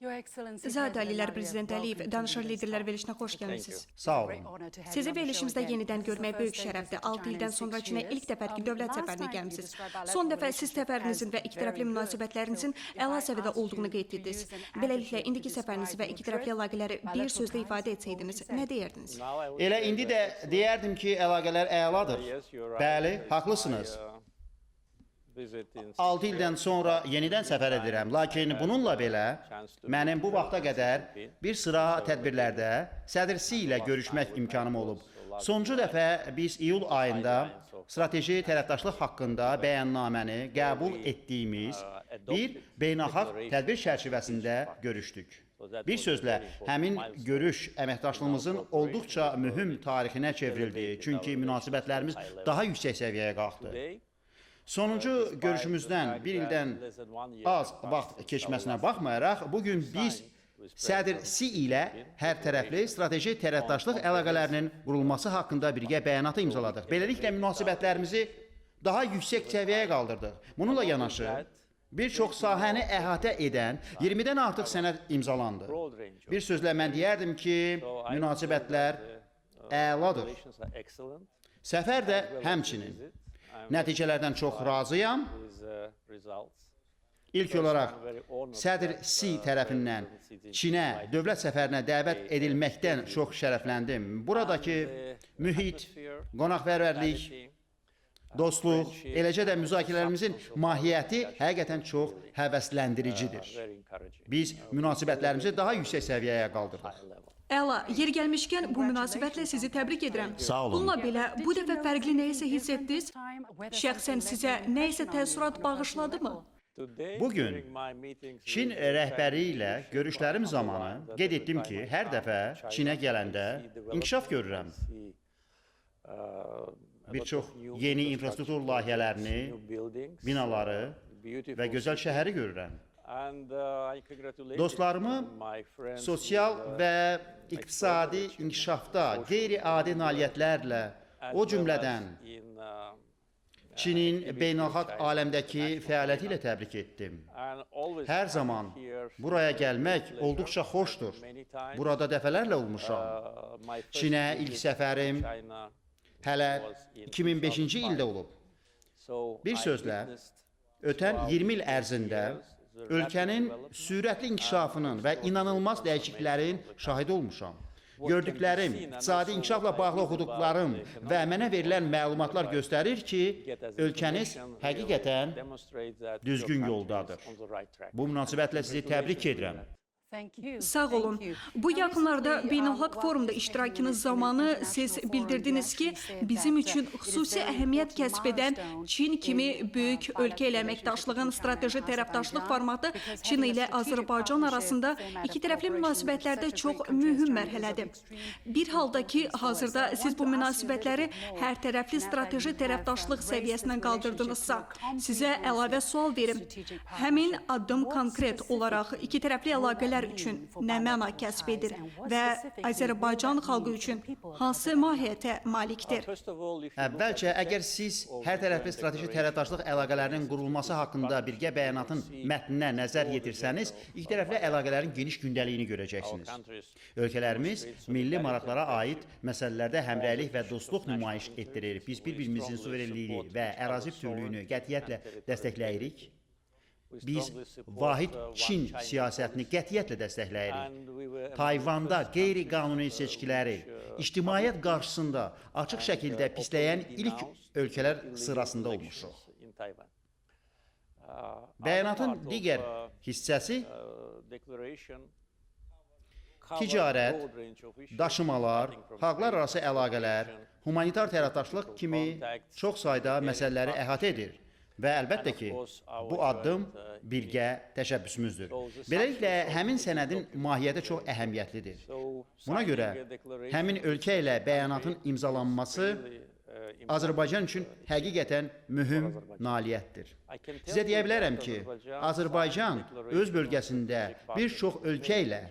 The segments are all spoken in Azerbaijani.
Zat Alilər Prezident Əliyev, danışan liderlər verilişinə xoş gəlmisiniz. Sağ olun. Sizi verilişimizdə yenidən görmək böyük şərəfdir. 6 ildən sonra Çinə ilk dəfəki dövlət səfərinə gəlmisiniz. Son dəfə siz səfərinizin və ikitərəfli münasibətlərinizin əla səviyyədə olduğunu qeyd etdiniz. Beləliklə, indiki səfərinizi və ikitərəfli əlaqələri bir sözlə ifadə etsəydiniz, nə deyərdiniz? Elə indi də deyərdim ki, əlaqələr əladır. Bəli, haqlısınız. 6 ildən sonra yenidən səfər edirəm, lakin bununla belə mənim bu vaxta qədər bir sıra tədbirlərdə Sədr Si ilə görüşmək imkanım olub. Sonuncu dəfə biz iyul ayında strateji tərəfdaşlıq haqqında bəyannaməni qəbul etdiyimiz bir beynəlxalq tədbir çərçivəsində görüşdük. Bir sözlə, həmin görüş əməkdaşlığımızın olduqca mühüm tarixinə çevrildi, çünki münasibətlərimiz daha yüksək səviyyəyə qalxdı. Sonuncu görüşümüzdən bir ildən az vaxt keçməsinə baxmayaraq, bugün biz Sədr Si ilə hər tərəfli strateji tərəfdaşlıq əlaqələrinin qurulması haqqında birgə bəyanatı imzaladıq. Beləliklə, münasibətlərimizi daha yüksək səviyyəyə qaldırdıq. Bununla yanaşı, bir çox sahəni əhatə edən 20-dən artıq sənəd imzalandı. Bir sözlə, mən deyərdim ki, münasibətlər əladır. Səfər də həmçinin. Nəticələrdən çox razıyam. İlk olaraq Sədr Si tərəfindən Çinə dövlət səfərinə dəvət edilməkdən çox şərəfləndim. Buradakı mühit, qonaqpərvərlik, dostluq, eləcə də müzakirələrimizin mahiyyəti həqiqətən çox həvəsləndiricidir. Biz münasibətlərimizi daha yüksək səviyyəyə qaldırdıq. Əla, yer gəlmişkən bu münasibətlə sizi təbrik edirəm. Sağ olun. Bununla belə, bu dəfə fərqli nəyisə hiss etdiniz? Şəxsən sizə nəyisə təəssürat bağışladı mı? Bugün Çin rəhbəri ilə görüşlərim zamanı qeyd etdim ki, hər dəfə Çinə gələndə inkişaf görürəm. Bir çox yeni infrastruktur layihələrini, binaları və gözəl şəhəri görürəm. Dostlarımı sosial və iqtisadi inkişafda qeyri-adi nailiyyətlərlə, o cümlədən Çinin beynəlxalq aləmdəki fəaliyyəti ilə təbrik etdim. Hər zaman buraya gəlmək olduqca xoşdur. Burada dəfələrlə olmuşam. Çinə ilk səfərim hələ 2005-ci ildə olub. Bir sözlə, ötən 20 il ərzində ölkənin sürətli inkişafının və inanılmaz dəyişikliklərin şahidi olmuşam. Gördüklərim, iqtisadi inkişafla bağlı oxuduqlarım və mənə verilən məlumatlar göstərir ki, ölkəniz həqiqətən düzgün yoldadır. Bu münasibətlə sizi təbrik edirəm. Sağ olun. Bu yaxınlarda beynəlxalq forumda iştirakınız zamanı siz bildirdiniz ki, bizim üçün xüsusi əhəmiyyət kəsb edən Çin kimi böyük ölkə ilə əməkdaşlığın strateji tərəfdaşlıq formatı Çin ilə Azərbaycan arasında ikitərəfli münasibətlərdə çox mühüm mərhələdir. Bir halda ki, hazırda siz bu münasibətləri hər tərəfli strateji tərəfdaşlıq səviyyəsindən qaldırdınızsa, sizə əlavə sual verim. Həmin addım konkret olaraq ikitərəfli əlaqələr üçün nə məna kəsb edir və Azərbaycan xalqı üçün hansı mahiyyətə malikdir? Əvvəlcə, əgər siz hər tərəfli strateji tərəfdaşlıq əlaqələrinin qurulması haqqında birgə bəyanatın mətninə nəzər yetirsəniz, ikitərəfli əlaqələrin geniş gündəliyini görəcəksiniz. Ölkələrimiz milli maraqlara aid məsələlərdə həmrəylik və dostluq nümayiş etdirir. Biz bir-birimizin suverenliyini və ərazi bütövlüyünü qətiyyətlə dəstəkləyirik. Biz vahid Çin siyasətini qətiyyətlə dəstəkləyirik. Tayvanda qeyri-qanuni seçkiləri ictimaiyyət qarşısında açıq şəkildə pisləyən ilk ölkələr sırasında olmuşuq. Bəyanatın digər hissəsi ticarət, daşımalar, xalqlar arası əlaqələr, humanitar tərəfdaşlıq kimi çox sayda məsələləri əhatə edir. Və əlbəttə ki, bu addım birgə təşəbbüsümüzdür. Beləliklə, həmin sənədin mahiyyəti çox əhəmiyyətlidir. Buna görə, həmin ölkə ilə bəyanatın imzalanması Azərbaycan üçün həqiqətən mühüm nailiyyətdir. Sizə deyə bilərəm ki, Azərbaycan öz bölgəsində bir çox ölkə ilə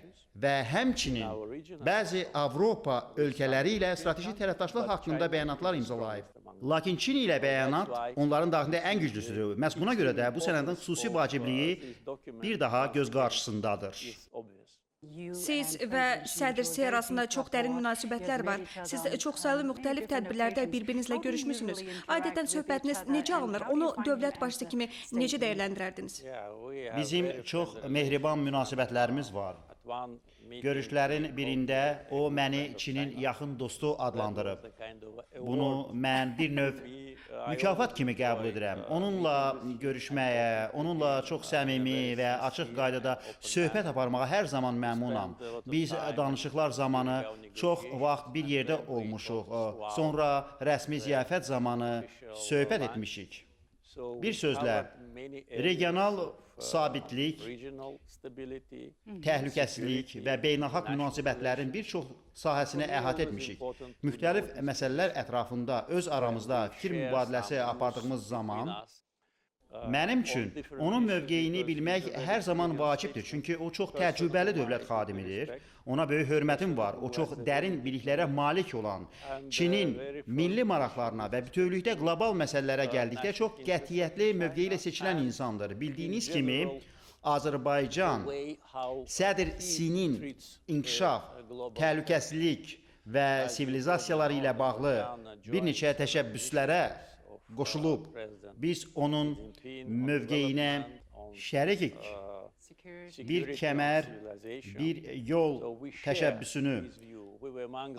və həmçinin bəzi Avropa ölkələri ilə strateji tərəfdaşlıq haqqında bəyanatlar imzalayıb. Lakin Çin ilə bəyanat onların daxilində ən güclüsüdür. Məhz buna görə də bu sənədin xüsusi vacibliyi bir daha göz qarşısındadır. Siz və sədr Si arasında çox dərin münasibətlər var. Siz çoxsaylı müxtəlif tədbirlərdə bir-birinizlə görüşmüsünüz. Adətən söhbətiniz necə alınır? Onu dövlət başçısı kimi necə dəyərləndirərdiniz? Bizim çox mehriban münasibətlərimiz var. Görüşlərin birində o məni Çinin yaxın dostu adlandırıb. Bunu mən bir növ mükafat kimi qəbul edirəm. Onunla görüşməyə, onunla çox səmimi və açıq qaydada söhbət aparmağa hər zaman məmnunam. Biz danışıqlar zamanı çox vaxt bir yerdə olmuşuq. Sonra rəsmi ziyafət zamanı söhbət etmişik. Bir sözlə, regional sabitlik, təhlükəsizlik və beynəlxalq münasibətlərin bir çox sahəsini əhatə etmişik. Müxtəlif məsələlər ətrafında öz aramızda fikir mübadiləsi apardığımız zaman mənim üçün onun mövqeyini bilmək hər zaman vacibdir. Çünki o çox təcrübəli dövlət xadimidir. Ona böyük hörmətim var. O çox dərin biliklərə malik olan, Çinin milli maraqlarına və bütövlükdə qlobal məsələlərə gəldikdə çox qətiyyətli mövqeyi ilə seçilən insandır. Bildiyiniz kimi, Azərbaycan Sədr Sinin inkişaf, təhlükəsizlik və sivilizasiyaları ilə bağlı bir neçə təşəbbüslərə qoşulub, biz onun mövqeyinə şərikik. Bir kəmər, bir yol təşəbbüsünü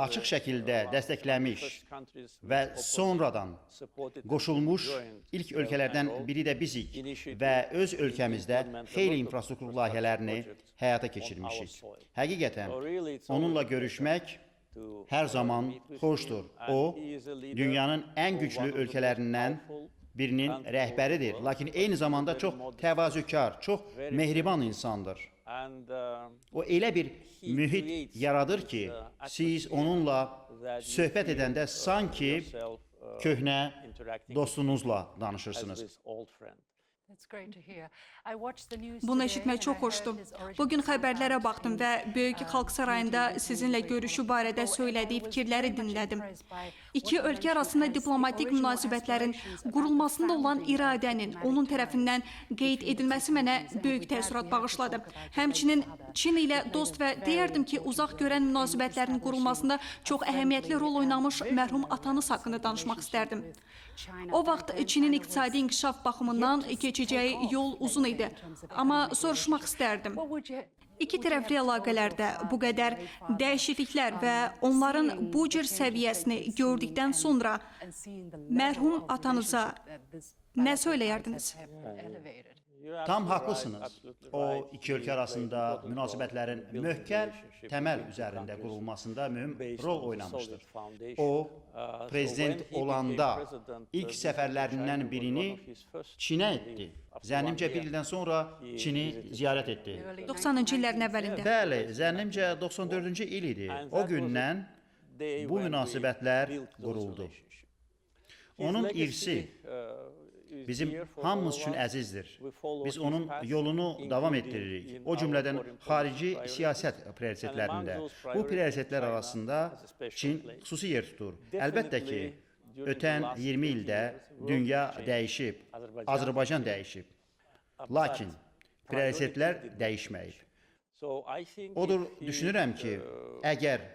açıq şəkildə dəstəkləmiş və sonradan qoşulmuş ilk ölkələrdən biri də bizik və öz ölkəmizdə xeyli infrastruktur layihələrini həyata keçirmişik. Həqiqətən, onunla görüşmək hər zaman xoşdur. O, dünyanın ən güclü ölkələrindən birinin rəhbəridir. Lakin eyni zamanda çox təvazökar, çox mehriban insandır. O elə bir mühit yaradır ki, siz onunla söhbət edəndə sanki köhnə dostunuzla danışırsınız. Bunu eşitmək çox xoşdur. Bugün xəbərlərə baxdım və Böyük Xalq Sarayında sizinlə görüşü barədə söylədiyi fikirləri dinlədim. İki ölkə arasında diplomatik münasibətlərin qurulmasında olan iradənin onun tərəfindən qeyd edilməsi mənə böyük təəssürat bağışladı. Həmçinin Çin ilə dost və deyərdim ki, uzaq görən münasibətlərin qurulmasında çox əhəmiyyətli rol oynamış mərhum atanız haqqında danışmaq istərdim. O vaxt Çinin iqtisadi inkişaf baxımından keçəcəyi yol uzun idi. Amma soruşmaq istərdim. İki tərəfli əlaqələrdə bu qədər dəyişikliklər və onların bu cür səviyyəsini gördükdən sonra mərhum atanıza nə söyləyərdiniz? Tam haqlısınız. O, iki ölkə arasında münasibətlərin möhkəm təməl üzərində qurulmasında mühüm rol oynamışdır. O, prezident olanda ilk səfərlərindən birini Çinə etdi. Zənnimcə bir ildən sonra Çini ziyarət etdi. 90-cı illərin əvvəlində. Bəli, zənnimcə 94-cü il idi. O gündən bu münasibətlər quruldu. Onun irsi bizim hamımız üçün əzizdir. Biz onun yolunu davam etdiririk. O cümlədən xarici siyasət prioritetlərində. Bu prioritetlər arasında Çin xüsusi yer tutur. Əlbəttə ki, ötən 20 ildə dünya dəyişib, Azərbaycan dəyişib. Lakin prioritetlər dəyişməyib. Odur, düşünürəm ki, əgər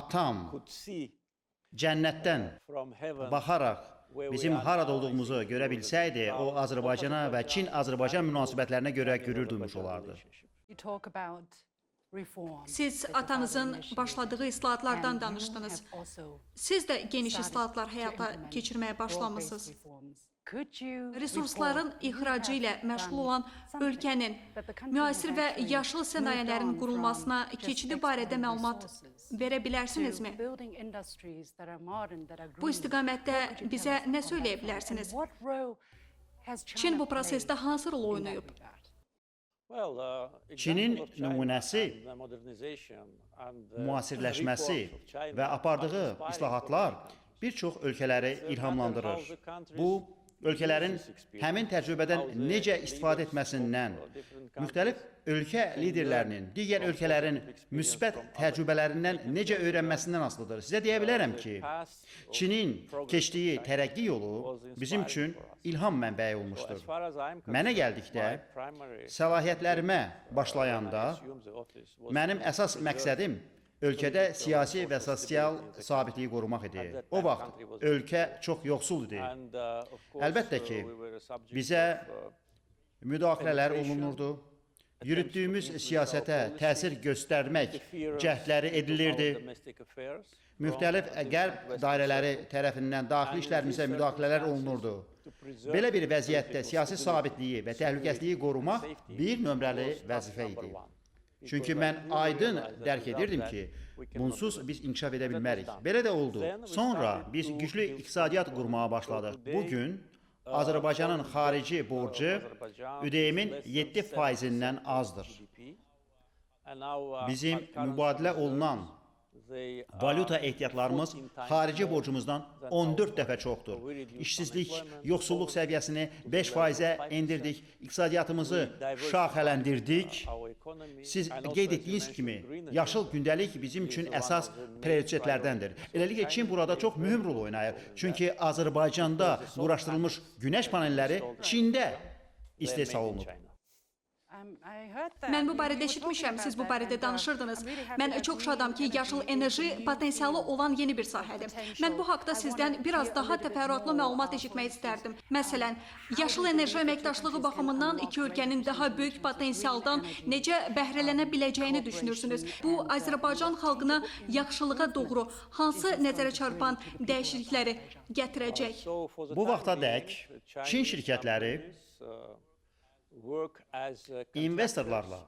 atam cənnətdən baxaraq bizim harada olduğumuzu görə bilsəydi, o Azərbaycana və Çin-Azərbaycan münasibətlərinə görə qürur duymuş olardı. Siz atanızın başladığı islahatlardan danışdınız. Siz də geniş islahatlar həyata keçirməyə başlamışsınız. Resursların ixracı ilə məşğul olan ölkənin müasir və yaşıl sənayələrin qurulmasına keçidi barədə məlumat verə bilərsinizmi? Bu istiqamətdə bizə nə söyləyə bilərsiniz? Çin bu prosesdə hansı rol oynayıb? Çinin nümunəsi, müasirləşməsi və apardığı islahatlar bir çox ölkələri ilhamlandırır. Bu, ölkələrin həmin təcrübədən necə istifadə etməsindən, müxtəlif ölkə liderlərinin, digər ölkələrin müsbət təcrübələrindən necə öyrənməsindən asılıdır. Sizə deyə bilərəm ki, Çinin keçdiyi tərəqqi yolu bizim üçün ilham mənbəyi olmuşdur. Mənə gəldikdə, səlahiyyətlərimə başlayanda mənim əsas məqsədim ölkədə siyasi və sosial sabitliyi qorumaq idi. O vaxt ölkə çox yoxsul idi. Əlbəttə ki, bizə müdaxilələr olunurdu. Yürütdüyümüz siyasətə təsir göstərmək cəhdləri edilirdi. Müxtəlif qərb dairələri tərəfindən daxili işlərimizə müdaxilələr olunurdu. Belə bir vəziyyətdə siyasi sabitliyi və təhlükəsizliyi qorumaq bir nömrəli vəzifə idi. Çünki mən aydın dərk edirdim ki, bunsuz biz inkişaf edə bilmərik. Belə də oldu. Sonra biz güclü iqtisadiyyat qurmağa başladıq. Bugün Azərbaycanın xarici borcu ÜDM-in 7%-dən azdır. Bizim mübadilə olunan valyuta ehtiyatlarımız xarici borcumuzdan 14 dəfə çoxdur. İşsizlik, yoxsulluq səviyyəsini 5%-ə endirdik, iqtisadiyyatımızı şaxələndirdik. Siz qeyd etdiyiniz kimi, yaşıl gündəlik bizim üçün əsas prioritetlərdəndir. Eləliklə Çin burada çox mühüm rol oynayır. Çünki Azərbaycanda quraşdırılmış günəş panelləri Çində istehsal olunub. Mən bu barədə eşitmişəm, siz bu barədə danışırdınız. Mən çox şadam ki, yaşıl enerji potensialı olan yeni bir sahədir. Mən bu haqda sizdən biraz daha təfərrüatlı məlumat eşitmək istərdim. Məsələn, yaşıl enerji əməkdaşlığı baxımından iki ölkənin daha böyük potensialdan necə bəhrələnə biləcəyini düşünürsünüz? Bu, Azərbaycan xalqına yaxşılığa doğru hansı nəzərə çarpan dəyişiklikləri gətirəcək? Bu vaxtadək Çin şirkətləri investorlarla,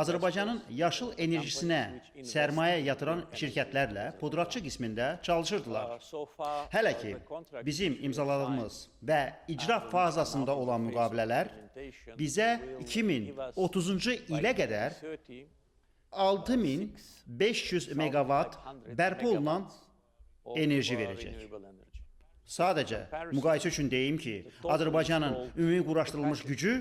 Azərbaycanın yaşıl enerjisinə sərmayə yatıran şirkətlərlə pudratçı qismində çalışırdılar. Hələ ki, bizim imzaladığımız və icra fazasında olan müqavilələr bizə 2030-cu ilə qədər 6500 meqavat bərpa olunan enerji verəcək. Sadəcə müqayisə üçün deyim ki, Azərbaycanın ümumi quraşdırılmış gücü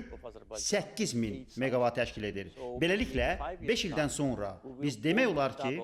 8000 meqavat təşkil edir. Beləliklə, 5 ildən sonra biz demək olar ki,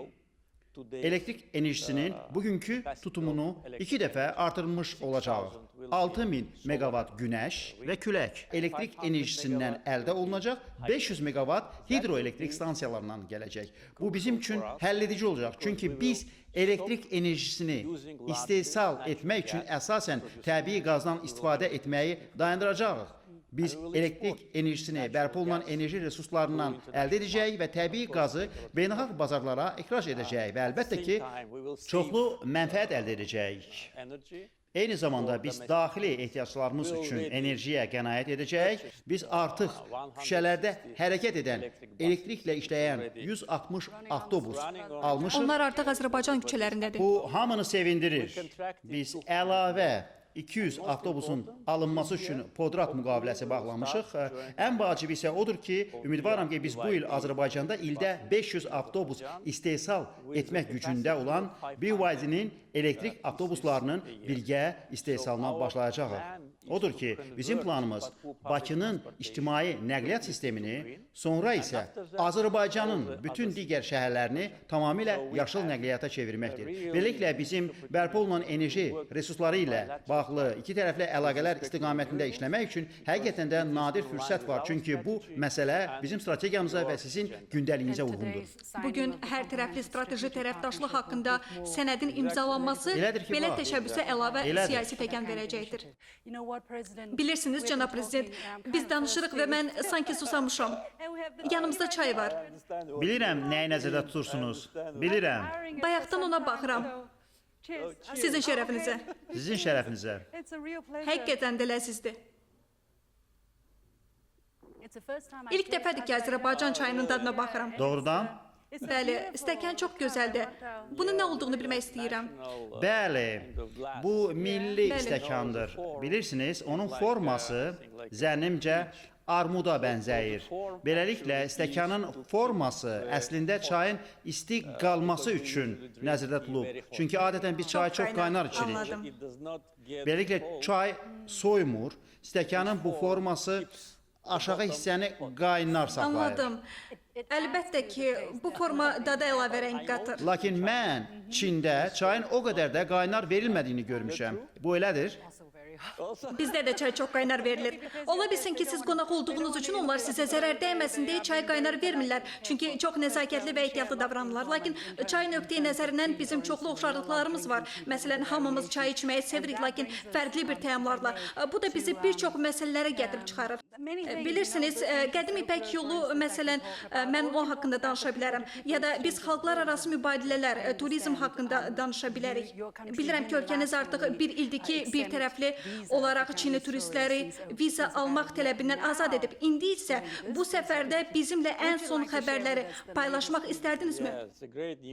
elektrik enerjisinin bugünkü tutumunu 2 dəfə artırılmış olacaq. 6000 meqavat günəş və külək elektrik enerjisindən əldə olunacaq, 500 meqavat hidroelektrik stansiyalarından gələcək. Bu bizim üçün həlledici olacaq. Çünki biz elektrik enerjisini istehsal etmək üçün əsasən təbii qazdan istifadə etməyi dayandıracağıq. Biz elektrik enerjisini bərpa olunan enerji resurslarından əldə edəcəyik və təbii qazı beynəlxalq bazarlara ixrac edəcəyik və əlbəttə ki, çoxlu mənfəət əldə edəcəyik. Eyni zamanda biz daxili ehtiyaclarımız üçün enerjiyə qənaət edəcəyik. Biz artıq küçələrdə hərəkət edən, elektriklə işləyən 160 avtobus almışıq. Onlar artıq Azərbaycan küçələrindədir. Bu hamını sevindirir. Biz əlavə 200 avtobusun alınması üçün podrat müqaviləsi bağlamışıq. Ən vacibi isə odur ki, ümidvaram ki, biz bu il Azərbaycanda ildə 500 avtobus istehsal etmək gücündə olan BYD-nin elektrik avtobuslarının birgə istehsalına başlayacağıq. Odur ki, bizim planımız Bakının ictimai nəqliyyat sistemini, sonra isə Azərbaycanın bütün digər şəhərlərini tamamilə yaşıl nəqliyyata çevirməkdir. Beləliklə, bizim bərpa olunan enerji resursları ilə bağlı iki tərəfli əlaqələr istiqamətində işləmək üçün həqiqətən də nadir fürsət var. Çünki bu məsələ bizim strategiyamıza və sizin gündəliyinizə uyğundur. Bugün hər tərəfli strateji tərəfdaşlıq haqqında sənədin imzalanması belə təşəbbüsə əlavə siyasi təkan verəcəkdir. Bilirsiniz, cənab prezident, biz danışırıq və mən sanki susamışam. Yanımızda çay var. Bilirəm nəyi nəzərdə tutursunuz. Bilirəm. Bayaqdan ona baxıram. Sizin şərəfinizə. Sizin şərəfinizə. Həqiqətən də ləzzizdir. İlk dəfədir ki, Azərbaycan çayının dadına baxıram. Doğrudan? Bəli, stəkan çox gözəldir. Bunun nə olduğunu bilmək istəyirəm. Bəli, bu milli stəkandır. Bilirsiniz, onun forması zənnimcə armuda bənzəyir. Beləliklə, stəkanın forması əslində çayın isti qalması üçün nəzərdə tutulub. Çünki adətən biz çayı çox qaynar içirik. Anladım. Beləliklə, çay soymur, stəkanın bu forması aşağı hissəni qaynar saxlayır. Anladım. Əlbəttə ki, bu forma dada əlavə rəng qatır. Lakin mən Çində çayın o qədər də qaynar verilmədiyini görmüşəm. Bu elədir. Bizdə də çay çox qaynar verilir. Ola bilsin ki, siz qonaq olduğunuz üçün onlar sizə zərər dəyməsin deyə çay qaynar vermirlər. Çünki çox nəzakətli və ehtiyatlı davranırlar. Lakin çay nöqteyi nəzərindən bizim çoxlu oxşarlıqlarımız var. Məsələn, hamımız çay içməyi sevirik, lakin fərqli bir təamlarla. Bu da bizi bir çox məsələlərə gətirib çıxarır. Bilirsiniz, qədim İpək yolu, məsələn, mən o haqqında danışa bilərəm. Ya da biz xalqlar arası mübadilələr, turizm haqqında danışa bilərik. Bilirəm ki, ölkəniz artıq bir ildir ki, bir tərəfli olaraq Çinli turistləri viza almaq tələbindən azad edib. İndi isə bu səfərdə bizimlə ən son xəbərləri paylaşmaq istərdinizmi?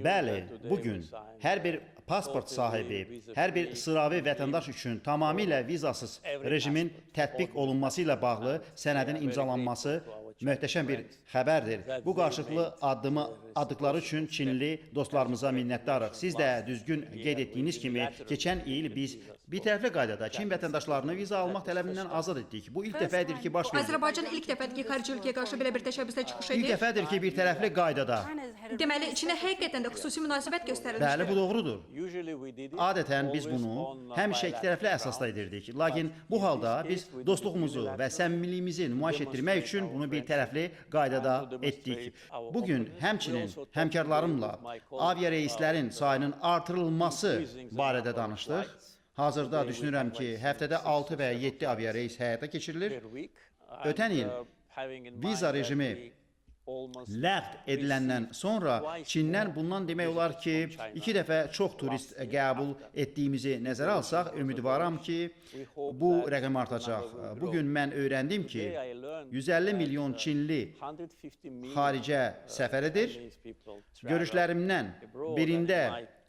Bəli, bugün hər bir pasport sahibi, hər bir sıravi vətəndaş üçün tamamilə vizasız rejimin tətbiq olunması ilə bağlı sənədin imzalanması möhtəşəm bir xəbərdir. Bu qarşılıqlı addımı atdıqları üçün Çinli dostlarımıza minnətdarıq. Siz də düzgün qeyd etdiyiniz kimi, keçən il biz bitərəfli qaydada Çin vətəndaşlarını viza almaq tələbindən azad etdik. Bu ilk dəfədir ki, baş verir. Azərbaycan ilk dəfədir ki, xarici ölkəyə qarşı belə bir təşəbbüslə çıxış İlk edir. dəfədir ki, bitərəfli qaydada. Deməli, Çinə həqiqətən də xüsusi münasibət göstərilmişdir. Bəli, bu doğrudur. Adətən biz bunu həmişə iki tərəfli əsasda edirdik. Lakin bu halda biz dostluğumuzu və səmimiliyimizi nümayiş etdirmək üçün bunu bir tərəfli qaydada etdik. Bugün həmçinin həmkarlarımla avia reyslərin sayının artırılması barədə danışdıq. Hazırda düşünürəm ki, həftədə 6 və 7 avia reys həyata keçirilir. Ötən il viza rejimi ləğv ediləndən sonra Çindən bundan demək olar ki, 2 dəfə çox turist qəbul etdiyimizi nəzərə alsaq, ümidvaram ki, bu rəqəm artacaq. Bugün mən öyrəndim ki, 150 milyon Çinli xaricə səfər edir. Görüşlərimdən birində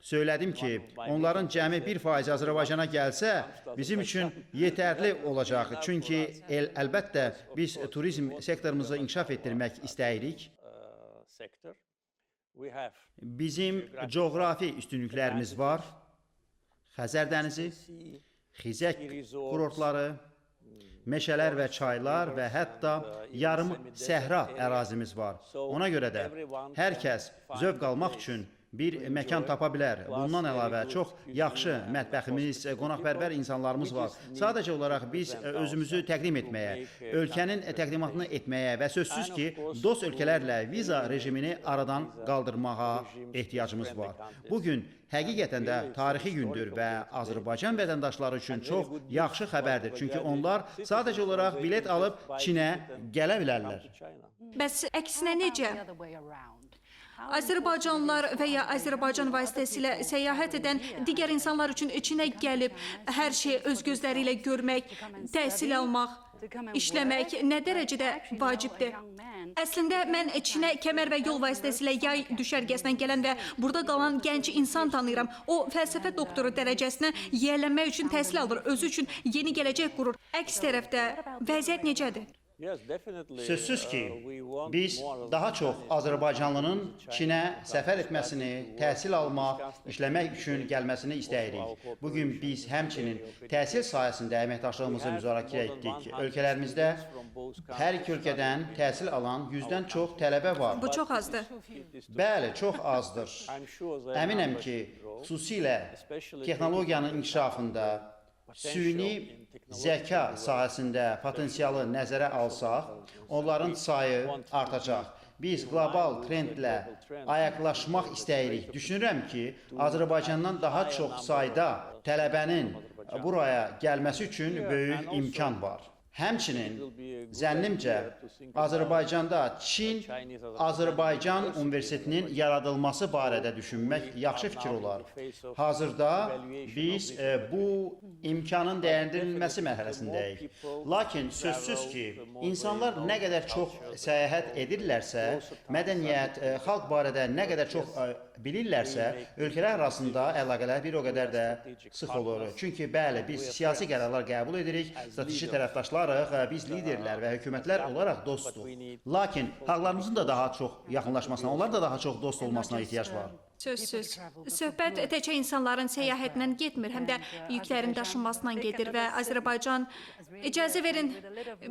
söylədim ki, onların cəmi 1% Azərbaycana gəlsə, bizim üçün yetərli olacaq. Çünki əlbəttə biz turizm sektorumuzu inkişaf etdirmək istəyirik. Bizim coğrafi üstünlüklərimiz var. Xəzər dənizi, Xizək kurortları, meşələr və çaylar və hətta yarım səhra ərazimiz var. Ona görə də hər kəs zövq almaq üçün bir məkan tapa bilər. Bundan əlavə çox yaxşı mətbəximiz, qonaqpərvər insanlarımız var. Sadəcə olaraq biz özümüzü təqdim etməyə, ölkənin təqdimatını etməyə və sözsüz ki, dost ölkələrlə viza rejimini aradan qaldırmağa ehtiyacımız var. Bugün həqiqətən də tarixi gündür və Azərbaycan vətəndaşları üçün çox yaxşı xəbərdir. Çünki onlar sadəcə olaraq bilet alıb Çinə gələ bilərlər. Bəs əksinə necə? Azərbaycanlılar və ya Azərbaycan vasitəsilə səyahət edən digər insanlar üçün Çinə gəlib hər şeyi öz gözləri ilə görmək, təhsil almaq, işləmək nə dərəcədə vacibdir? Əslində mən Çinə kəmər və yol vasitəsilə yay düşərgəsindən gələn və burada qalan gənc insan tanıyıram. O fəlsəfə doktoru dərəcəsinə yiyələnmək üçün təhsil alır, özü üçün yeni gələcək qurur. Əks tərəfdə vəziyyət necədir? Sözsüz ki, biz daha çox Azərbaycanlının Çinə səfər etməsini, təhsil almaq, işləmək üçün gəlməsini istəyirik. Bugün biz həmçinin təhsil sayəsində əməkdaşlığımızı müzakirə etdik. Ölkələrimizdə hər iki ölkədən təhsil alan 100-dən çox tələbə var. Bu çox azdır. Bəli, çox azdır. Əminəm ki, xüsusilə texnologiyanın inkişafında, süni zəka sahəsində potensialı nəzərə alsaq, onların sayı artacaq. Biz qlobal trendlə ayaqlaşmaq istəyirik. Düşünürəm ki, Azərbaycandan daha çox sayda tələbənin buraya gəlməsi üçün böyük imkan var. Həmçinin zənnimcə Azərbaycanda Çin-Azərbaycan Universitetinin yaradılması barədə düşünmək yaxşı fikir olar. Hazırda biz bu imkanın dəyərləndirilməsi mərhələsindəyik. Lakin sözsüz ki, insanlar nə qədər çox səyahət edirlərsə, mədəniyyət, xalq barədə nə qədər çox bilirlərsə, ölkələr arasında əlaqələr bir o qədər də sıx olur. Çünki bəli, biz siyasi qərarlar qəbul edirik, strateji tərəfdaşlar dostlarıq, biz liderlər və hökumətlər olaraq dostuq. Lakin xalqlarımızın da daha çox yaxınlaşmasına, onların da daha çox dost olmasına ehtiyac var. Sözsüz. Söhbət təkcə insanların səyahətindən getmir, həm də yüklərin daşınmasından gedir və Azərbaycan, icazə verin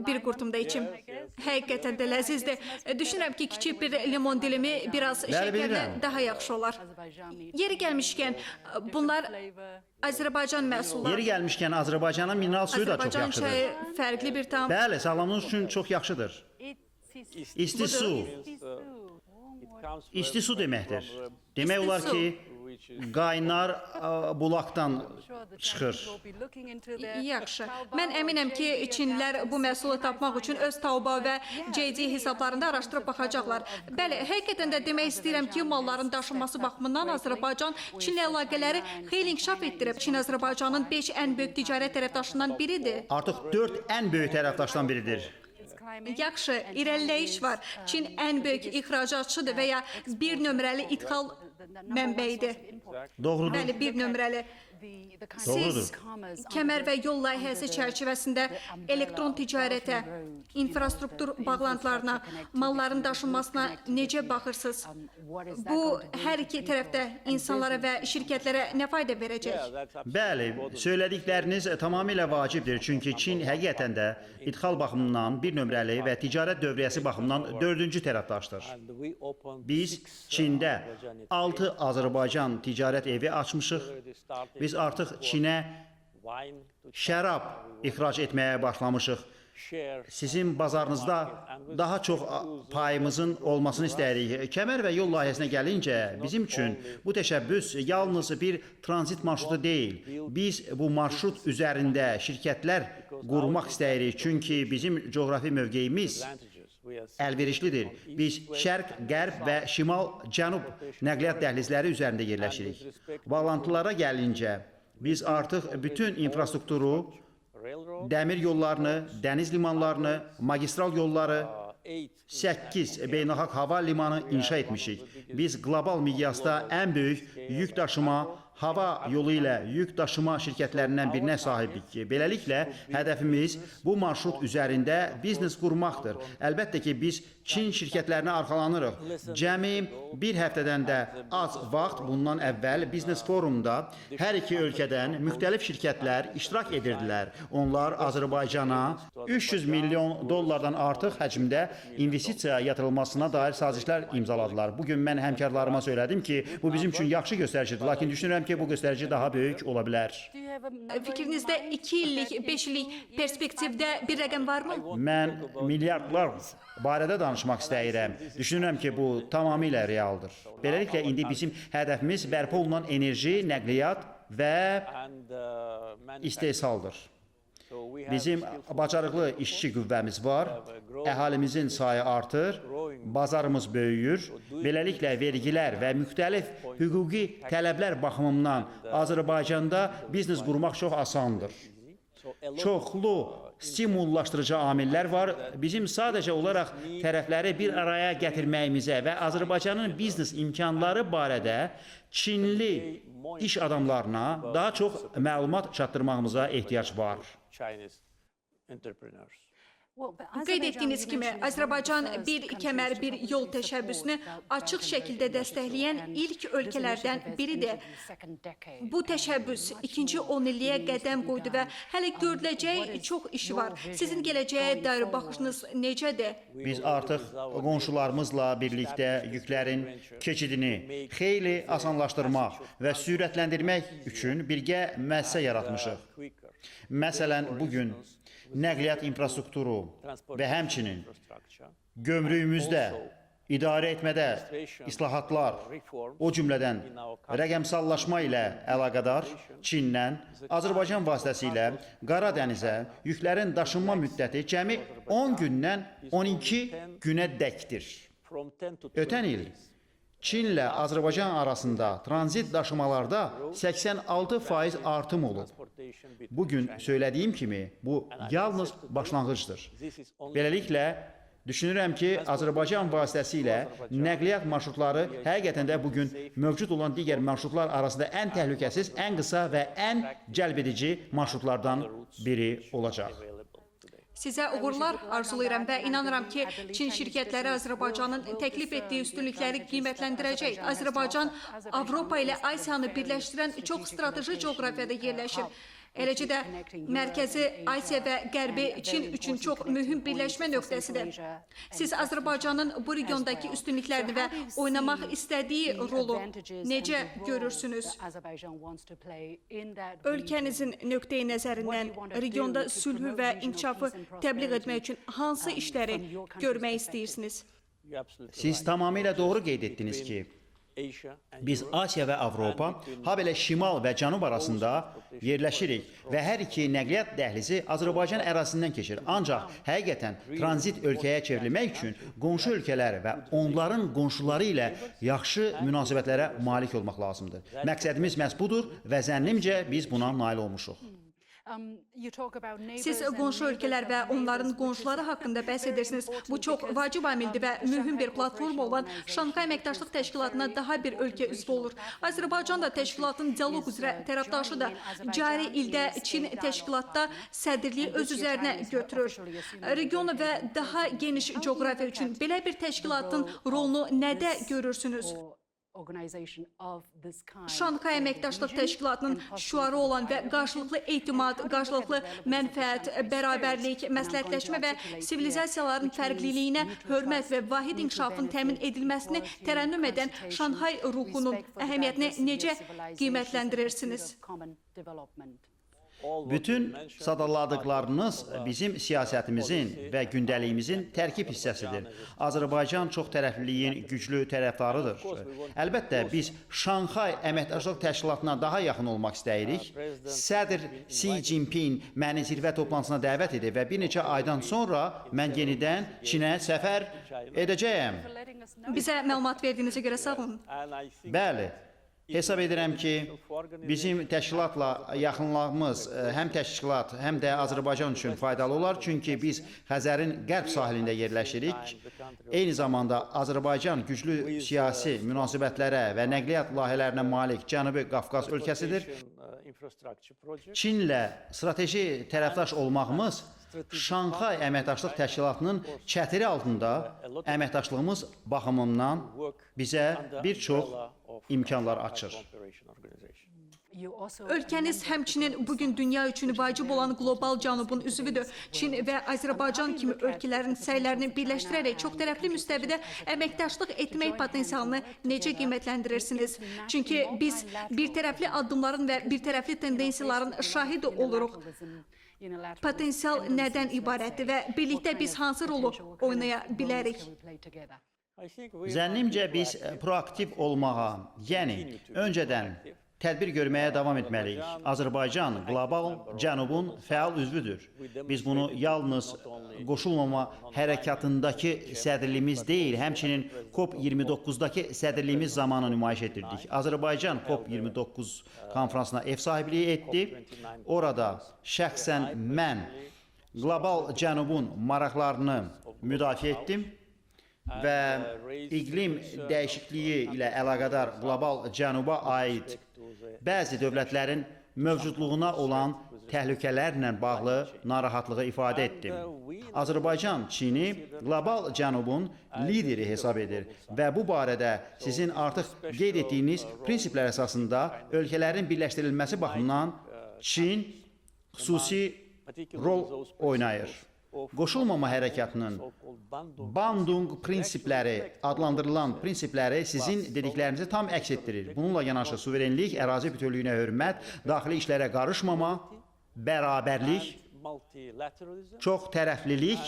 bir qurtum da içim. Həqiqətən də ləzzizdir. Düşünürəm ki, kiçik bir limon dilimi biraz şəkərlə bilirəm. daha yaxşı olar. Yeri gəlmişkən, bunlar Azərbaycan məhsulları. Yeri gəlmişkən Azərbaycanın mineral suyu da çox Azərbaycan yaxşıdır. çayı fərqli bir tam. Bəli, sağlamlığınız üçün çox yaxşıdır. İsti su. İsti su deməkdir. Demək olar ki, qaynar bulaqdan çıxır. Yaxşı. Mən əminəm ki, Çinlilər bu məhsulu tapmaq üçün öz Taobao və JD hesablarında araşdırıb baxacaqlar. Bəli, həqiqətən də demək istəyirəm ki, malların daşınması baxımından Azərbaycan Çinlə əlaqələri xeyli inkişaf etdirib. Çin Azərbaycanın 5 ən böyük ticarət tərəfdaşından biridir. Artıq 4 ən böyük tərəfdaşdan biridir. Yaxşı, irəliləyiş var. Çin ən böyük ixracatçıdır və ya bir nömrəli ithal mənbəyidir. Doğrudur. Bəli, bir nömrəli. Siz kəmər və yol layihəsi çərçivəsində elektron ticarətə, infrastruktur bağlantılarına, malların daşınmasına necə baxırsınız? Bu, hər iki tərəfdə insanlara və şirkətlərə nə fayda verəcək? Bəli, söylədikləriniz tamamilə vacibdir. Çünki Çin həqiqətən də idxal baxımından bir nömrəli və ticarət dövriyyəsi baxımından 4-cü tərəfdaşdır. Biz Çində 6 Azərbaycan ticarət evi açmışıq. Biz artıq Çinə şərab ixrac etməyə başlamışıq. Sizin bazarınızda daha çox payımızın olmasını istəyirik. Kəmər və yol layihəsinə gəlincə, bizim üçün bu təşəbbüs yalnız bir tranzit marşrutu deyil. Biz bu marşrut üzərində şirkətlər qurmaq istəyirik. Çünki bizim coğrafi mövqeyimiz əlverişlidir. Biz şərq, qərb və şimal-cənub nəqliyyat dəhlizləri üzərində yerləşirik. Bağlantılara gəlincə, biz artıq bütün infrastrukturu, dəmir yollarını, dəniz limanlarını, magistral yolları, 8 beynəlxalq hava limanı inşa etmişik. Biz qlobal miqyasda ən böyük yük daşıma, hava yolu ilə yük daşıma şirkətlərindən birinə sahibik. Beləliklə, hədəfimiz bu marşrut üzərində biznes qurmaqdır. Əlbəttə ki, biz Çin şirkətlərinə arxalanırıq. Cəmi bir həftədən də az vaxt bundan əvvəl biznes forumda hər iki ölkədən müxtəlif şirkətlər iştirak edirdilər. Onlar Azərbaycana 300 milyon dollardan artıq həcmdə investisiya yatırılmasına dair sazişlər imzaladılar. Bugün mən həmkarlarıma söylədim ki, bu bizim üçün yaxşı göstəricidir. Lakin düşünürəm ki, bu göstərici daha böyük ola bilər. Fikrinizdə 2 illik, 5 illik perspektivdə bir rəqəm varmı? Mən milyardlar barədə danışmaq istəyirəm. Düşünürəm ki, bu tamamilə realdır. Beləliklə, indi bizim hədəfimiz bərpa olunan enerji, nəqliyyat və istehsaldır. Bizim bacarıqlı işçi qüvvəmiz var, əhalimizin sayı artır, bazarımız böyüyür. Beləliklə, vergilər və müxtəlif hüquqi tələblər baxımından Azərbaycanda biznes qurmaq çox asandır. Çoxlu stimullaşdırıcı amillər var. Bizim sadəcə olaraq tərəfləri bir araya gətirməyimizə və Azərbaycanın biznes imkanları barədə Çinli iş adamlarına daha çox məlumat çatdırmağımıza ehtiyac var. Qeyd etdiyiniz kimi, Azərbaycan bir kəmər, bir yol təşəbbüsünü açıq şəkildə dəstəkləyən ilk ölkələrdən biridir. Bu təşəbbüs ikinci 10 illiyə qədəm qoydu və hələ görüləcək çox işi var. Sizin gələcəyə dair baxışınız necədir? Biz artıq qonşularımızla birlikdə yüklərin keçidini xeyli asanlaşdırmaq və sürətləndirmək üçün birgə müəssisə yaratmışıq. Məsələn, bugün nəqliyyat infrastrukturu və həmçinin gömrüyümüzdə, idarə etmədə islahatlar, o cümlədən rəqəmsallaşma ilə əlaqədar Çindən Azərbaycan vasitəsilə Qara dənizə yüklərin daşınma müddəti cəmi 10 gündən 12 günə dəkdir. Ötən il Çinlə Azərbaycan arasında tranzit daşımalarda 86% artım olub. Bugün söylədiyim kimi, bu yalnız başlanğıcdır. Beləliklə, düşünürəm ki, Azərbaycan vasitəsilə nəqliyyat marşrutları həqiqətən də bugün mövcud olan digər marşrutlar arasında ən təhlükəsiz, ən qısa və ən cəlbedici marşrutlardan biri olacaq. Sizə uğurlar arzulayıram və inanıram ki, Çin şirkətləri Azərbaycanın təklif etdiyi üstünlükləri qiymətləndirəcək. Azərbaycan Avropa ilə Asiyanı birləşdirən çox strateji coğrafiyada yerləşir. Eləcə də Mərkəzi Asiya və Qərbi Çin üçün çox mühüm birləşmə nöqtəsidir. Siz Azərbaycanın bu regiondakı üstünlüklərini və oynamaq istədiyi rolu necə görürsünüz? Ölkənizin nöqteyi nəzərindən regionda sülhü və inkişafı təbliğ etmək üçün hansı işləri görmək istəyirsiniz? Siz tamamilə doğru qeyd etdiniz ki, biz Asiya və Avropa, habelə Şimal və Cənub arasında yerləşirik və hər iki nəqliyyat dəhlizi Azərbaycan ərazisindən keçir. Ancaq həqiqətən tranzit ölkəyə çevrilmək üçün qonşu ölkələr və onların qonşuları ilə yaxşı münasibətlərə malik olmaq lazımdır. Məqsədimiz məhz budur və zənnimcə biz buna nail olmuşuq. Siz qonşu ölkələr və onların qonşuları haqqında bəhs edirsiniz. Bu çox vacib amildir və mühüm bir platforma olan Şanxay Əməkdaşlıq Təşkilatına daha bir ölkə üzv olur. Azərbaycan da təşkilatın dialoq üzrə tərəfdaşıdır. Cari ildə Çin təşkilatda sədrliyi öz üzərinə götürür. Region və daha geniş coğrafiya üçün belə bir təşkilatın rolunu nədə görürsünüz? Şanxay Əməkdaşlıq Təşkilatının şüarı olan və qarşılıqlı etimad, qarşılıqlı mənfəət, bərabərlik, məsləhətləşmə və sivilizasiyaların fərqliliyinə hörmət və vahid inkişafın təmin edilməsini tərənnüm edən Şanxay ruhunun əhəmiyyətini necə qiymətləndirirsiniz? Bütün sadaladıqlarınız bizim siyasətimizin və gündəliyimizin tərkib hissəsidir. Azərbaycan çox tərəfliliyin güclü tərəfdarıdır. Əlbəttə, biz Şanxay Əməkdaşlıq Təşkilatına daha yaxın olmaq istəyirik. Sədr Xi Jinping məni zirvə toplantısına dəvət edib və bir neçə aydan sonra mən yenidən Çinə səfər edəcəyəm. Bizə məlumat verdiyinizə görə sağ olun. Bəli. Hesab edirəm ki, bizim təşkilatla yaxınlığımız həm təşkilat, həm də Azərbaycan üçün faydalı olar. Çünki biz Xəzərin qərb sahilində yerləşirik. Eyni zamanda Azərbaycan güclü siyasi münasibətlərə və nəqliyyat layihələrinə malik Cənubi Qafqaz ölkəsidir. Çinlə strateji tərəfdaş olmağımız Şanxay Əməkdaşlıq Təşkilatının çətiri altında əməkdaşlığımız baxımından bizə bir çox imkanlar açır. Ölkəniz həmçinin bugün dünya üçün vacib olan qlobal Cənubun üzvüdür. Çin və Azərbaycan kimi ölkələrin səylərini birləşdirərək çox tərəfli müstəvidə əməkdaşlıq etmək potensialını necə qiymətləndirirsiniz? Çünki biz bir tərəfli addımların və bir tərəfli tendensiyaların şahidi oluruq. Potensial nədən ibarətdir və birlikdə biz hansı rolu oynaya bilərik? Zənnimcə biz proaktiv olmağa, yəni öncədən tədbir görməyə davam etməliyik. Azərbaycan qlobal Cənubun fəal üzvüdür. Biz bunu yalnız qoşulmama hərəkatındakı sədrliyimiz deyil, həmçinin COP29-dakı sədrliyimiz zamanı nümayiş etdirdik. Azərbaycan COP29 konferansına ev sahibliyi etdi. Orada şəxsən mən qlobal Cənubun maraqlarını müdafiə etdim və iqlim dəyişikliyi ilə əlaqədar qlobal Cənuba aid bəzi dövlətlərin mövcudluğuna olan təhlükələrlə bağlı narahatlığı ifadə etdim. Azərbaycan Çini qlobal Cənubun lideri hesab edir və bu barədə sizin artıq qeyd etdiyiniz prinsiplər əsasında ölkələrin birləşdirilməsi baxımından Çin xüsusi rol oynayır. Qoşulmama hərəkatının Bandung prinsipləri adlandırılan prinsipləri sizin dediklərinizi tam əks etdirir. Bununla yanaşı suverenlik, ərazi bütövlüyünə hörmət, daxili işlərə qarışmama, bərabərlik, çox tərəflilik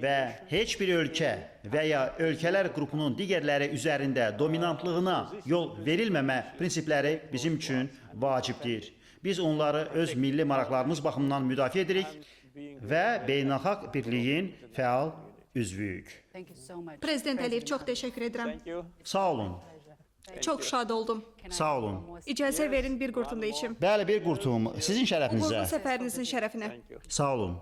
və heç bir ölkə və ya ölkələr qrupunun digərləri üzərində dominantlığına yol verilməmə prinsipləri bizim üçün vacibdir. Biz onları öz milli maraqlarımız baxımından müdafiə edirik və beynəlxalq birliyin fəal üzvüyük. Prezident Əliyev, çox təşəkkür edirəm. Sağ olun. Çox şad oldum. Sağ olun. İcazə verin bir qurtum da içim. Bəli, bir qurtum sizin şərəfinizə. Uğurlu səfərinizin şərəfinə. Sağ olun.